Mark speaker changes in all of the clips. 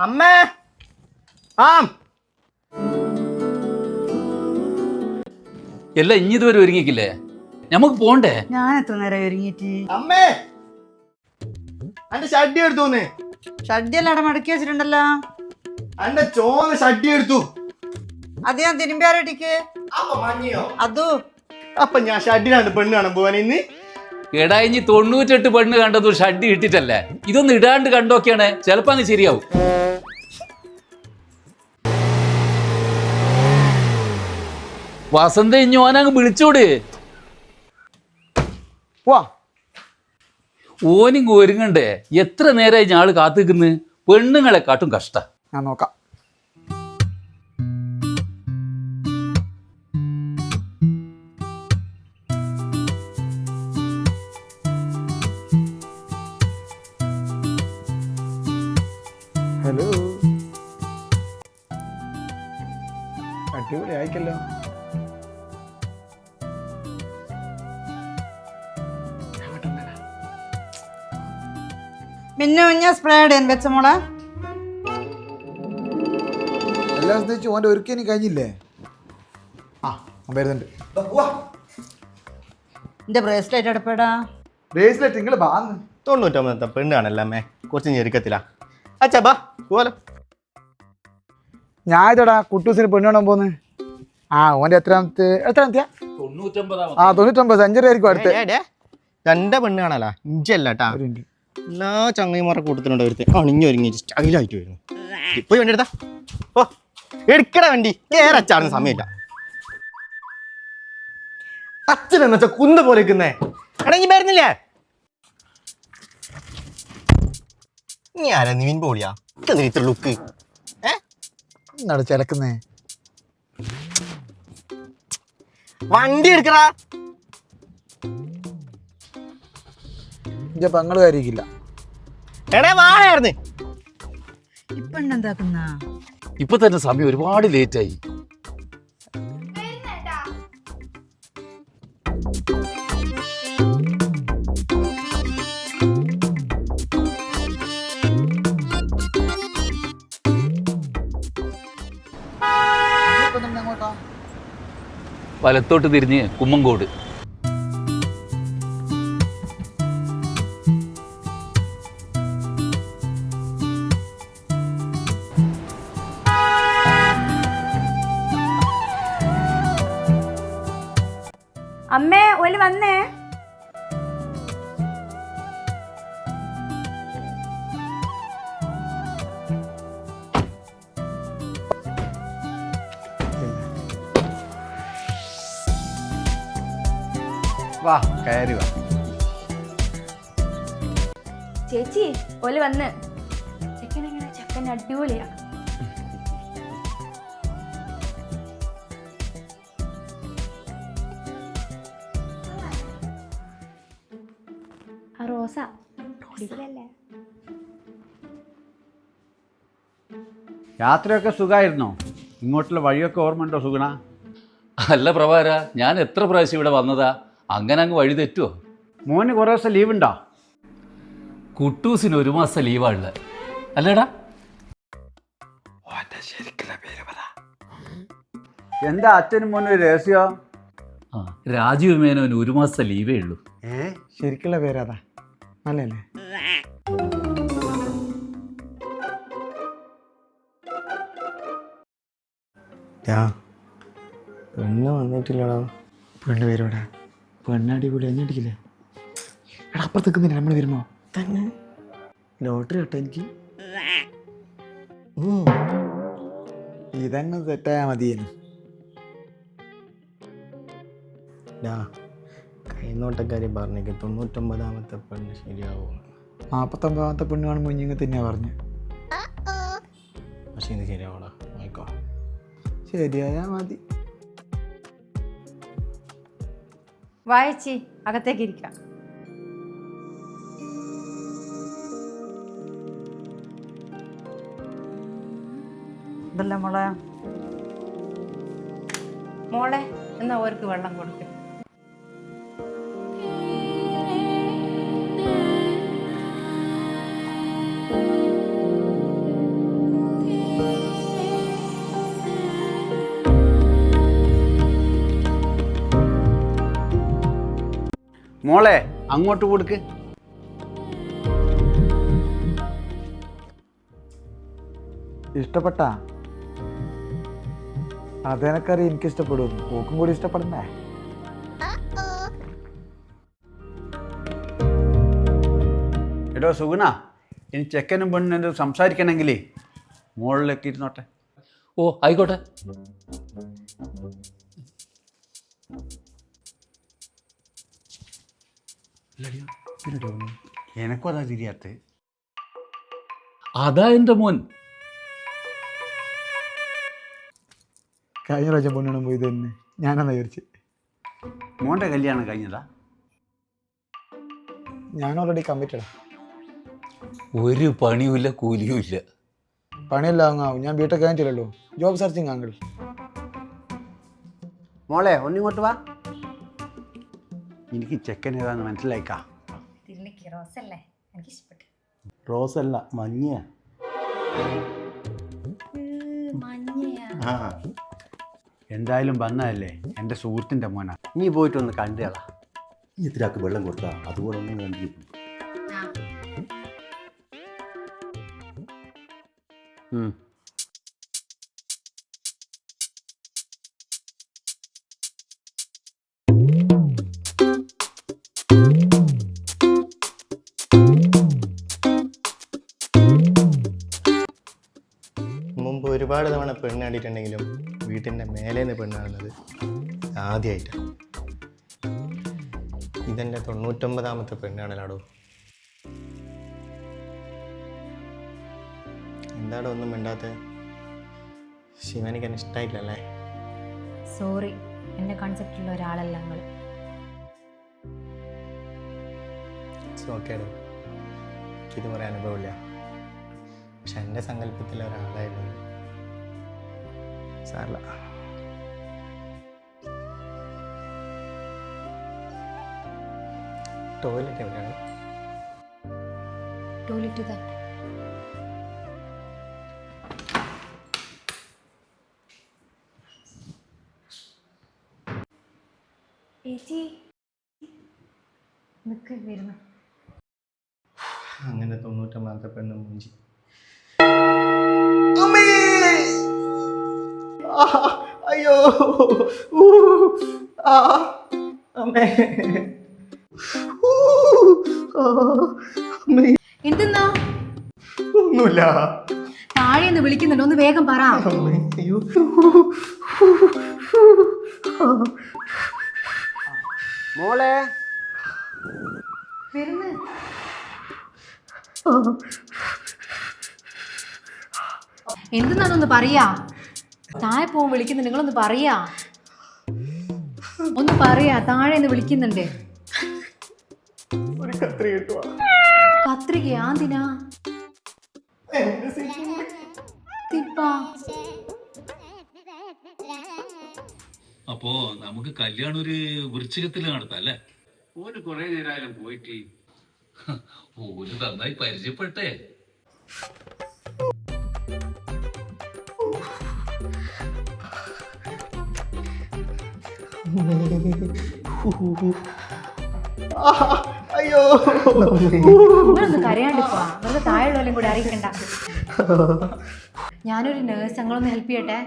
Speaker 1: അമ്മേ ആം
Speaker 2: എല്ലാം ഇനി ഇതുവരെ ഒരുങ്ങിക്കില്ലേ? നമുക്ക് പോണ്ടേ?
Speaker 3: ഞാൻ എത്ര നേരം ഒരുങ്ങിട്ട്.
Speaker 1: അമ്മേ അന്റെ ഷഡ്ഡി എടുത്തോന്ന്.
Speaker 3: ഷഡ്ഡിയെല്ലാം അവിടെ മടക്കി വെച്ചിട്ടുണ്ടല്ലോ.
Speaker 1: അന്റെ ചോന്ന ഷഡ്ഡി എടുത്തു.
Speaker 3: അത് ഞാൻ തിരുമ്പിയാരടിക്ക്.
Speaker 1: അപ്പൊ മഞ്ഞയോ
Speaker 3: അതോ
Speaker 1: അപ്പൊ ഞാൻ ഷഡ്ഡിനാണ് പെണ്ണ് കാണാൻ പോവാൻ ഇന്ന്.
Speaker 2: എടാ ഇനി 98 പെണ്ണ് കണ്ടത് ഒരു ഷഡ്ഡി ഇട്ടിട്ടല്ലേ? ഇതൊന്നും ഇടാണ്ട് കണ്ടോക്കെയാണ് ചിലപ്പോ അങ്ങ് ശരിയാവും. വസന്ത ഇനി ഓനങ്ങ് വിളിച്ചോട്. ഓനിങ് ഒരുങ്ങണ്ടേ? എത്ര നേരമായി ഞാള് കാത്തിക്കുന്നു. പെണ്ണുങ്ങളെ കാട്ടും കഷ്ട.
Speaker 4: ഞാൻ നോക്കാം. ഹലോ, അടിപൊളി ആയിക്കല്ലോ.
Speaker 3: പിന്നെ ഞാൻ സ്പ്രേ ഇടാൻ വെച്ച മോളെ.
Speaker 4: എല്ലാം സ്നേഹിച്ചു ഓൻ്റെ ഒരുക്കി കഴിഞ്ഞില്ലേ? ആ വരുന്നുണ്ട്.
Speaker 3: എന്റെ ബ്രേസ്ലെറ്റ് എടുപ്പടാ.
Speaker 4: ബ്രേസ്ലെറ്റ് നിങ്ങൾ ബാന്ന്
Speaker 1: 99 പെണ്ണ് കാണല്ലേ അമ്മേ? കുറച്ച് ഞെരുക്കത്തില്ല. അച്ഛാ ബാ പോലെ.
Speaker 4: ഞാൻ ഇതടാ കുട്ടൂസിന് പെണ്ണ് കാണാൻ പോന്ന്. ആ ഓൻ്റെ എത്രാമത്തെയാ?
Speaker 2: 99.
Speaker 4: ആ 99 സെഞ്ചുറി ആയിരിക്കും അടുത്ത്.
Speaker 1: രണ്ട പെണ്ണ് കാണാലാ ഇഞ്ചല്ല കേട്ടാ. എല്ലാ ചങ്ങൈമാരെ കൂട്ടത്തിലുണ്ട് ഒരുത്ത് അണിഞ്ഞൊരുങ്ങി സ്റ്റൈലായിട്ട് വരുന്നു. പോയി വണ്ടി എടുത്താ ഓ എടുക്കട വണ്ടി. ഏറെ അച്ചാടുന്ന സമയമില്ല. അച്ഛൻ എന്ന് വെച്ചാ കുന്ത പോലെ നിൽക്കുന്നേ. എടാ ഇനി വരുന്നില്ലേ? നീ ആരാ? നിവിൻ പോളിയാ? ഇത്ര ലുക്ക്
Speaker 4: എന്നാണ് ചിലക്കുന്നേ.
Speaker 1: വണ്ടി എടുക്കടാ.
Speaker 4: ഇന്റെ പെങ്ങള് കാര്യമില്ല.
Speaker 1: എടേ വാഴയായിരുന്നു.
Speaker 3: ഇപ്പൊ എന്താക്കുന്ന?
Speaker 2: ഇപ്പൊ തന്നെ സമയം ഒരുപാട് ലേറ്റ് ആയി. വലത്തോട്ട് തിരിഞ്ഞ് കുമ്മങ്കോട്.
Speaker 5: അമ്മേ ഓല് വന്നേ.
Speaker 1: വാ കയറി വാ.
Speaker 5: ചേച്ചി ഓല് വന്ന്. ചെക്കനെങ്ങനെ? ചെക്കൻ അടിപൊളിയാ. റോസ
Speaker 6: യാത്രയൊക്കെ സുഖമായിരുന്നോ? ഇങ്ങോട്ടുള്ള വഴിയൊക്കെ ഓർമ്മയുണ്ടോ സുഗുണ?
Speaker 2: അല്ല പ്രഭാര, ഞാൻ എത്ര പ്രാവശ്യം ഇവിടെ വന്നതാ. അങ്ങനെ അങ്ങ് വഴി തെറ്റുമോ?
Speaker 6: മോന് കുറേ ദിവസം ലീവ് ഉണ്ടോ?
Speaker 2: കുട്ടൂസിന് 1 മാസം ലീവാ ഉള്ളത് അല്ലേടാ?
Speaker 6: എന്താ അച്ഛനും മോനും ഒരു രഹസ്യം?
Speaker 2: ആ, രാജീവ് മേനോന് 1 മാസം ലീവേ ഉള്ളൂ.
Speaker 4: ശരിക്കുള്ള പേരതാ നല്ലല്ലേ?
Speaker 1: പെണ്ണ് വന്നിട്ടില്ലടാ.
Speaker 4: പെണ്ണ് പേരോടാ. പെണ്ണടിപൊളി അഞ്ഞടിക്കില്ലേ? എടാ അപ്പുറത്ത് നിൽക്കുന്നില്ല നമ്മൾ വരുമോ?
Speaker 1: തന്നെ
Speaker 4: ലോട്ടറി കേട്ടോ എനിക്ക്. ഇതങ്ങ് സെറ്റായാ മതിയേനു.
Speaker 1: കൈനോട്ടക്കാരി പറഞ്ഞേക്ക് 99ാമത്തെ പെണ്ണ് ശരിയാവും.
Speaker 4: 49ാമത്തെ പെണ്ണ് കാണുമ്പോൾ ഇങ്ങനെ തന്നെയാ പറഞ്ഞു.
Speaker 1: പക്ഷെ ഇത് ശരിയാവൂടാ. ആയിക്കോ,
Speaker 4: ശരിയായാ മതി.
Speaker 5: വായിച്ചി അകത്തേക്ക് ഇരിക്കാം.
Speaker 3: ഇതല്ല മോളെ.
Speaker 5: മോളെ എന്നാ ഓർക്ക് വെള്ളം കൊടുക്ക്.
Speaker 6: മോളെ അങ്ങോട്ട് കൊടുക്ക്.
Speaker 4: ഇഷ്ടപ്പെട്ട അതെനക്കറിയാം, എനിക്ക് ഇഷ്ടപ്പെടും. ഓക്കും കൂടി ഇഷ്ടപ്പെടണ്ടേ?
Speaker 6: എടോ സുഗുണ, ഇനി ചെക്കനും പെണ്ണും എന്ത് സംസാരിക്കണമെങ്കിലേ മുകളിലേക്ക് ഇരുന്നോട്ടെ.
Speaker 2: ഓ ആയിക്കോട്ടെ.
Speaker 6: എനക്കും അതാ തിരിയാത്ത.
Speaker 2: അതാ എൻ്റെ മോൻ.
Speaker 4: കഴിഞ്ഞ പ്രാവശ്യം പൊണ്ണണം പോയി തന്നെ ഞാനെന്നാ വിചാരിച്ച്.
Speaker 6: മോൻ്റെ കല്യാണം കഴിഞ്ഞതാ?
Speaker 4: ഞാൻ ഓൾറെഡി കമ്മിറ്റഡാ.
Speaker 2: ഒരു പണിയുമില്ല, കൂലിയുമില്ല.
Speaker 4: പണിയെല്ലാം ആവും. ഞാൻ ബിടെക് കഴിഞ്ഞില്ലല്ലോ, ജോബ് സെർച്ചിങ് ആങ്കിൾ.
Speaker 6: മോളെ ഒന്നിങ്ങോട്ട് വാ. എനിക്ക് ചെക്കൻ ഏതാന്ന് മനസ്സിലായിക്കാ.
Speaker 5: റോസല്ലേ എനിക്ക് ഇഷ്ടപ്പെട്ടു.
Speaker 1: റോസ് അല്ല, മഞ്ഞ.
Speaker 5: മഞ്ഞയാ.
Speaker 6: എന്തായാലും വന്നതല്ലേ, എൻ്റെ സുഹൃത്തിൻ്റെ മോനാ. നീ പോയിട്ടൊന്ന് കണ്ടുകളാ.
Speaker 1: ഈ ഇത്തിരാക്ക് വെള്ളം കൊടുത്താ അതുപോലെ ഒന്നും കണ്ടിരിക്കും. മുമ്പ് ഒരുപാട് തവണ പെണ്ണ് കണ്ടിട്ടുണ്ടെങ്കിലും വീട്ടിൻ്റെ മേലേന്ന് പെണ്ണ് കാണുന്നത് ആദ്യമായിട്ടാണ്. ഇതെൻ്റെ 99ാമത്തെ പെണ്ണാണല്ലോ. എന്താടോ ഒന്നും മിണ്ടാത്ത? ശിവനിക്ക് എന്നെ ഇഷ്ടമായില്ലല്ലേ?
Speaker 5: സോറി, എൻ്റെ കൺസെപ്റ്റുള്ള ഒരാളല്ല നിങ്ങൾ.
Speaker 1: ഓക്കേടോ, എനിക്കിത് കുറേ അനുഭവമില്ല. പക്ഷെ എൻ്റെ സങ്കല്പത്തിൽ ഒരാളായിരുന്നു. സാരല്ല. ടോയ്ലറ്റ് എവിടെയാണ്?
Speaker 5: ടോയ്ലറ്റ് ഇതാ. ചേച്ചി നിക്ക് വരുന്നു.
Speaker 1: അങ്ങനെ 99ാമത്തെ പെണ്ണ് മൂഞ്ചി. അയ്യോ അമ്മേ.
Speaker 5: എന്തെന്നാ?
Speaker 1: ഒന്നുമില്ല.
Speaker 5: താഴെ നിന്ന് വിളിക്കുന്നുണ്ട്, ഒന്ന് വേഗം പറ.
Speaker 1: അയ്യോ.
Speaker 6: മോളെ
Speaker 5: വരുന്നു. എന്തെന്നാന്നൊന്ന് പറയാ. താഴെ പോകാൻ വിളിക്കുന്നുണ്ട്, നിങ്ങളൊന്ന് പറയാ. ഒന്ന് പറയാ, താഴെ നിന്ന് വിളിക്കുന്നുണ്ട്.
Speaker 1: ഒരു കത്രി കിട്ടുവാ.
Speaker 5: കത്രികയാ? എന്തിനാ? തിപ്പാ.
Speaker 2: അപ്പോ നമുക്ക് കല്യാണം ഒരു വൃശ്ചികത്തിൽ നടത്താം അല്ലേ?
Speaker 6: ഓന് കുറെ നേരം പോയിട്ട്
Speaker 2: ഓര് നന്നായി പരിചയപ്പെട്ടെ.
Speaker 1: അയ്യോ.
Speaker 5: നിങ്ങളൊന്ന് കരയാണ്ടിപ്പാ, വെറുതെ താഴെയുള്ളവരും കൂടി അറിയിക്കണ്ട. ഞാനൊരു നേഴ്സ്, ഞങ്ങളൊന്ന് ഹെൽപ്പ് ചെയ്യട്ടെ?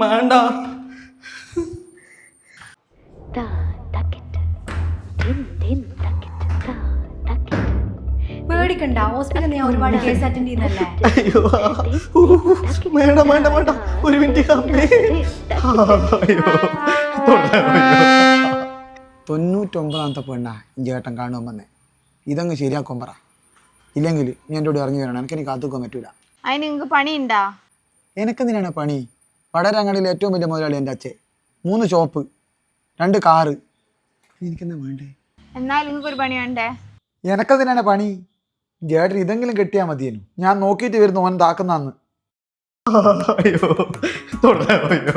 Speaker 1: വേണ്ട.
Speaker 5: പേടിക്കണ്ട, ഹോസ്പിറ്റലിൽ ഞാൻ ഒരുപാട് കേസ് അറ്റൻഡ് ചെയ്യുന്നല്ലേ.
Speaker 1: അയ്യോ. വേണ്ട വേണ്ട വേണ്ട, ഒരു മിനിറ്റ് അമ്മേ. അയ്യോ.
Speaker 4: 99ാമത്തെ പെണ്ണാ ചേട്ടൻ കാണുവാൻ വന്നേ. ഇതങ്ങ് ശരിയാക്കാൻ പറ, ഇല്ലെങ്കിൽ ഞാൻ എൻ്റെ കൂടെ ഇറങ്ങി വരണം. എനിക്ക് കാത്തുക്കാൻ പറ്റൂല.
Speaker 7: അതിന് നിങ്ങൾക്ക് പണിയുണ്ടാ?
Speaker 4: എനക്കെന്തിനാണ് പണി? വടരങ്ങാടിയിലെ ഏറ്റവും വലിയ മുതലാളി എൻ്റെ അച്ഛൻ. 3 ഷോപ്പ്, 2 കാറ്. എനിക്കെന്താ വേണ്ടേ?
Speaker 7: എന്നാലും നിങ്ങൾക്ക് ഒരു പണി വേണ്ടേ?
Speaker 4: എനക്കെന്തിനാണ് പണി? ചേട്ടൻ ഇതെങ്കിലും കെട്ടിയാൽ മതിയേനു. ഞാൻ നോക്കിയിട്ട് വരുന്നു ഓൻ താക്കുന്നാന്ന്.
Speaker 1: അയ്യോ. അയ്യോ.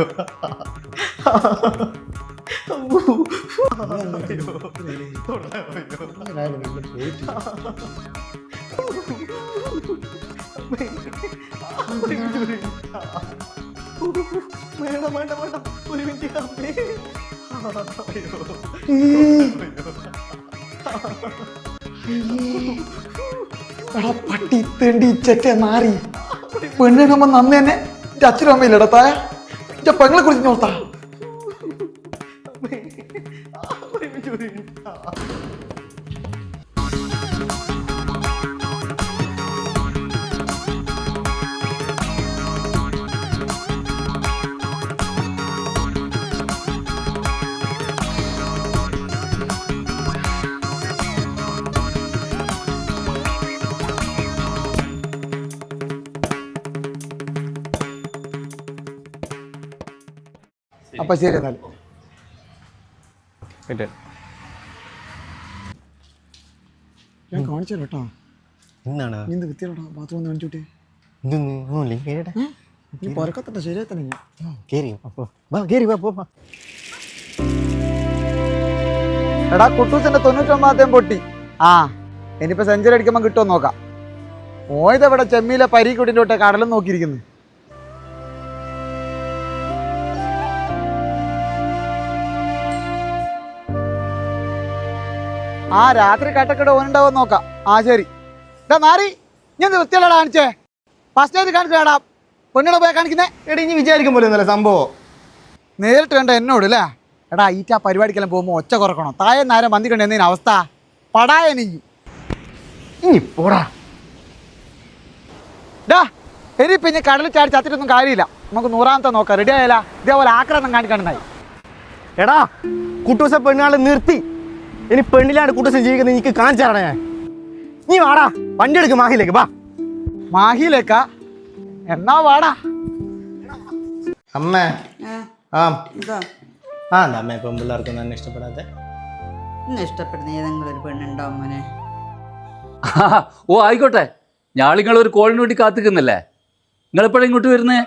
Speaker 1: വേണ്ട വേണ്ട വേണ്ട, ഒരു മിനിറ്റ് അമ്മേ.
Speaker 4: എടാ പട്ടി തെണ്ടി ചെറ്റ നാറി പെണ്ണിനുമ്പോ നന്ന് തന്നെ എന്റെ അച്ഛനും അമ്മയില്ലടാ തായ എന്റെ പെങ്ങളെ കുറിച്ച് നോർത്താ അപ്പൊ ശരി എന്നാൽ ഞാൻ കാണിച്ചു കേട്ടോ
Speaker 1: എന്താണ്
Speaker 4: നീ വൃത്തിയോടാ ബാത്റൂം കാണിച്ചോട്ടെ
Speaker 1: ഇതൊന്നും കേറിയുടെ
Speaker 4: നീ പൊരക്കത്തട്ടെ ശരിയാ തന്നെ ഞാൻ
Speaker 1: കേറി അപ്പോ വാ കേറി വാ പോ
Speaker 4: എടാ കുട്ടൂസിന്റെ 99 പൊട്ടി ആ ഇനിയിപ്പോ സെഞ്ചുറി അടിക്കുമ്പോ കിട്ടുമോ നോക്കാം ഓയതെവിടെ ചെമ്മീലെ പരീക്കുട്ടിൻ്റെ തൊട്ട് കടലും നോക്കിയിരിക്കുന്നു ആ രാത്രി കട്ടക്കട ഓനുണ്ടാവും നോക്കാം ആ ശരി ഇതാ നാരി ഞാൻ വൃത്തിയല്ലടാ കാണിച്ചേ ഫസ്റ്റ് നൈറ്റ് കാണിച്ചാടാ പെണ്ണിനെ പോയി കാണിക്കുന്നേ
Speaker 1: എടാ ഇനി വിചാരിക്കും പോലെ ഒന്നല്ല സംഭവം
Speaker 4: നേരിട്ട് കണ്ട എന്നോട് അല്ലേ എടാ ഈറ്റ പരിപാടിക്കെല്ലാം പോകുമ്പോൾ ഒച്ച കുറക്കണം താഴെ നേരം വന്നി കണ്ട എന്നതിന് അവസ്ഥ പടായ നീ
Speaker 1: ഇനി പോടാ
Speaker 4: ഡാ ഇനി പിന്നെ കടലിൽ ചാടി ചത്തിട്ടൊന്നും കാര്യമില്ല നമുക്ക് 100ാമത്തെ നോക്കാം റെഡി ആയാല ഇതേപോലെ ആക്രമണം കാണിക്കണ്ടായി
Speaker 1: എടാ കുട്ടൂസ പെണ്ണാളെ നിർത്തി ഇനി പെണ്ണിലാണ് കുട്ടൂസൻ ജീവിക്കുന്നത് എനിക്ക് കാണിച്ചു തരണേ ഞാൻ നീ വാടാ വണ്ടി എടുക്ക് മാഹിലേക്ക് വാ
Speaker 4: മാഹിയിലേക്കാ എന്നാ വാടാ
Speaker 1: അമ്മേ ആ
Speaker 3: എന്താ
Speaker 1: ആ എന്താ അമ്മ ഇപ്പം പിള്ളേർക്കൊന്നും തന്നെ ഇഷ്ടപ്പെടാതെ
Speaker 3: ഇന്ന് ഇഷ്ടപ്പെടുന്ന ഏതെങ്കിലും ഒരു പെണ്ണുണ്ടോ അമ്മനെ?
Speaker 2: ഓ ആയിക്കോട്ടെ ഞാളിങ്ങൾ ഒരു കോളിന് വേണ്ടി കാത്തിക്കുന്നല്ലേ നിങ്ങളെപ്പോഴാണ് ഇങ്ങോട്ട് വരുന്നേ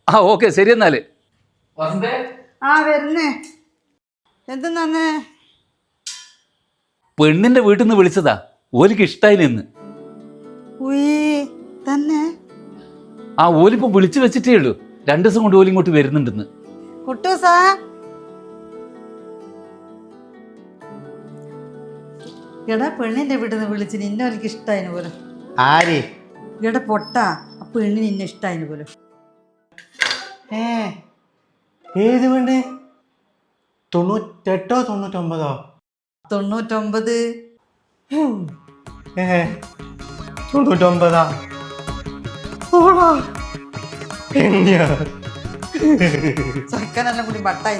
Speaker 2: ആ ഓക്കെ ശരി എന്നാല്
Speaker 3: ആ വരുന്നേ എന്തെന്നാന്നേ
Speaker 2: പെണ്ണിന്റെ വീട്ടിൽ നിന്ന് വിളിച്ചതാ ഓലിക്ക് ഇഷ്ടായി നിന്ന്
Speaker 3: ഉയ്യ് തന്നെ
Speaker 2: ആ ഓലിപ്പോ വിളിച്ചു വെച്ചിട്ടേ ഉള്ളൂ 2 ദിവസം കൊണ്ട് ഓലി ഇങ്ങോട്ട് വരുന്നുണ്ടെന്ന്
Speaker 3: കുട്ടൂസാ എടാ പെണ്ണിന്റെ വീട്ടിൽ നിന്ന് വിളിച്ച് നിന്നെ എനിക്ക് ഇഷ്ടായിന് പോലും
Speaker 1: ആര്
Speaker 3: എടാ പൊട്ട ആ പെണ്ണിന് നിന്നെ ഇഷ്ടായിന് പോലും
Speaker 1: ഏത് പെണ്ണ് 98 99
Speaker 3: 99
Speaker 1: 99 ഓടാ എന്തിയാ
Speaker 3: ചക്കനെല്ലാം കൂടി ബട്ടായി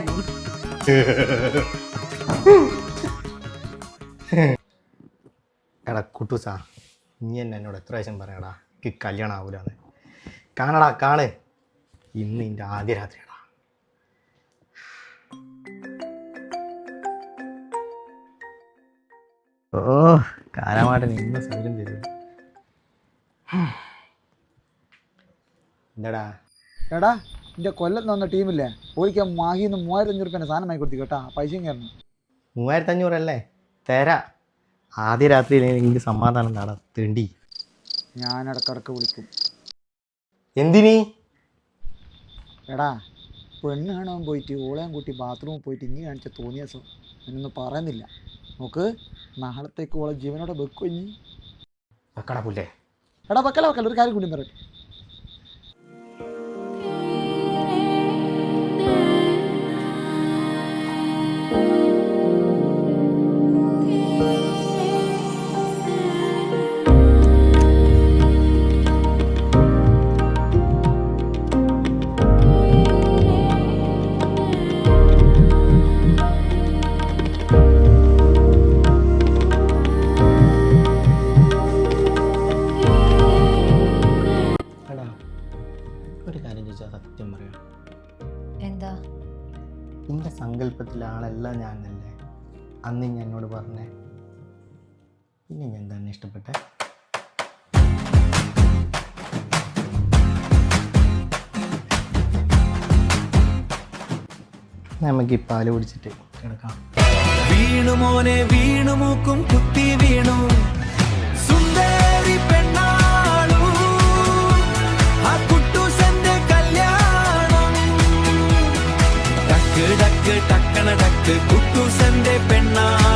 Speaker 1: എടാ കുട്ടൂസാ നീ എന്നെ എന്നോട് എത്ര പ്രാവശ്യം പറയടാ എനിക്ക് കല്യാണം ആവൂലാന്ന് കാണടാ കാണ് ഇന്ന് എൻ്റെ ആദ്യ രാത്രിയാടാ ഓ കാലമായിട്ട് നിന്ന് സൗകര്യം തരും എന്താടാ
Speaker 4: എടാ എൻ്റെ കൊല്ലത്ത് വന്ന ടീമില്ലേ ഓടിക്കാൻ മാഹിന്ന് 3500 രൂപേൻ്റെ സാധനം വാങ്ങി കൊടുത്തു കേട്ടാ പൈസയും കയറണം
Speaker 1: 3500 അല്ലേ തരാ ആദ്യ രാത്രിയിൽ എനിക്ക് സമാധാനം നാടാ തെണ്ടി
Speaker 4: ഞാൻ ഇടക്കിടക്ക് വിളിക്കും
Speaker 1: എന്തിനീ
Speaker 4: എടാ പെണ്ണ് കാണാൻ പോയിട്ട് ഓളയും കൂട്ടി ബാത്റൂമിൽ പോയിട്ട് ഇനി കാണിച്ച തോന്നിയ ദിവസം എന്നൊന്നും പറയുന്നില്ല നോക്ക് നാളത്തേക്ക് ഓളെ ജീവനോടെ വെക്കും ഇനി
Speaker 1: വെക്കടാ പുല്ലേ
Speaker 4: എടാ വെക്കല വെക്കല ഒരു കാര്യം കൂടി പറയട്ടെ
Speaker 1: ഒരു കാര്യം ചോദിച്ചാൽ സത്യം പറയാം
Speaker 5: എന്താ
Speaker 1: നിന്റെ സങ്കല്പത്തിലെ ആളല്ല ഞാനല്ലേ അന്ന് ഞാൻ എന്നോട് പറഞ്ഞേ പിന്നെ ഞാൻ തന്നെ ഇഷ്ടപ്പെട്ടെ നമുക്ക് ഈ പാല് കുടിച്ചിട്ട് കിടക്കാം
Speaker 8: വീണു മോനെ വീണു മൂക്കും കുത്തി വീണു സുന്ദരി പെണ്ണാളു ആ കുട്ടൂസന്റെ കല്യാണം ഡക്ക് ഡക്ക് ടക്കണ ഡക്ക് കുട്ടൂസന്റെ പെണ്ണാള്